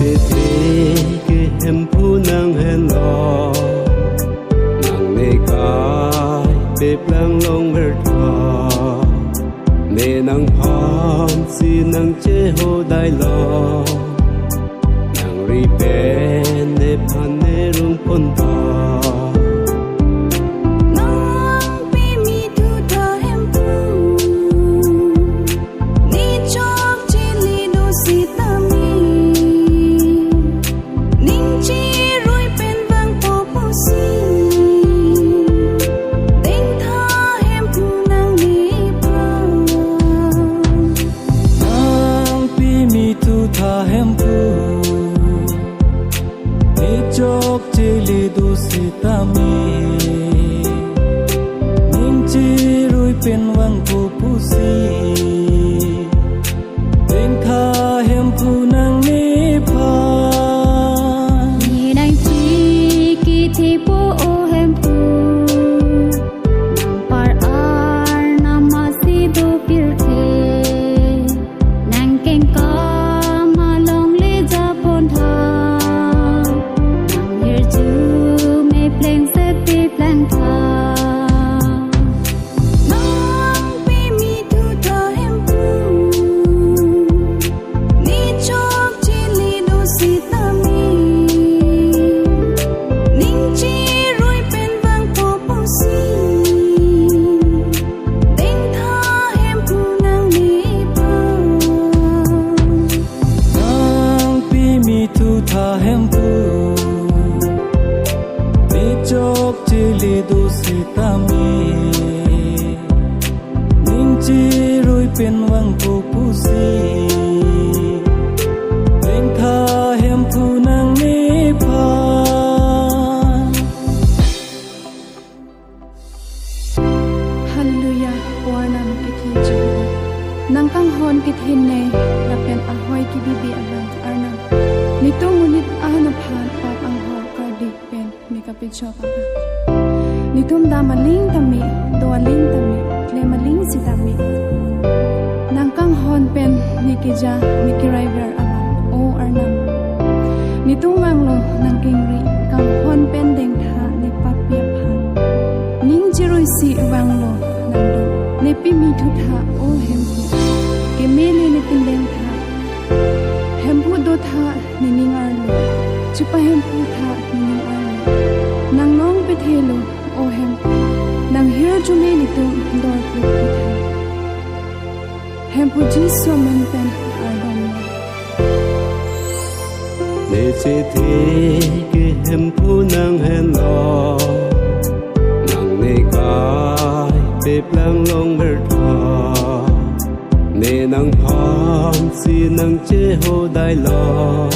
chỉ thế cái em phu nang hẹn lo nang nê cái bếp lang long ver thọ nê nang pham si nang chế hồ đại lo nang ri ben nê phan nê rung pon thọ chok chili du sitami ning chi rui pen wang pu pu si teng kha hem phu nang ni pha ni nang chi ki thi po o hem phu nang par ar namasi do pil the nang keng ka ma long le ja pon tha chok chili du sitami ning chi rui pen wang pu pu si teng kha hem phu nang ni pha Hallelujah warnam kithi ju nang kang hon kithin ne la pen ahoy ki bibi aban arnam nito ngunit ana phan pap ang ho ka dik pen mi ka picho pa nitum da maling tami do aling tami le maling si tami nang kang hon pen nikija nikiriver aban o arnam nitung wang lo nang kingri kang hon pen deng tha ni papia phan ning jiroi si wang lo nang do ne pi mi thu tha o hem pu ke mele ne tin deng tha hem pu do tha ni ning ar lo chupa hem pu tha ni ning ar lo nang nong pe thelo o hem pu nang hir ju me ni tu dor pu tha hem pu ji so men pen ar dom nê chỉ thế cái em phu nang hẹn lo nang nê cái bếp lang long ver thọ nê nang pham si nang chế hồ đại lo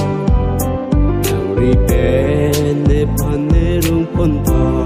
nang ri ben nê phan nê rung pon thọ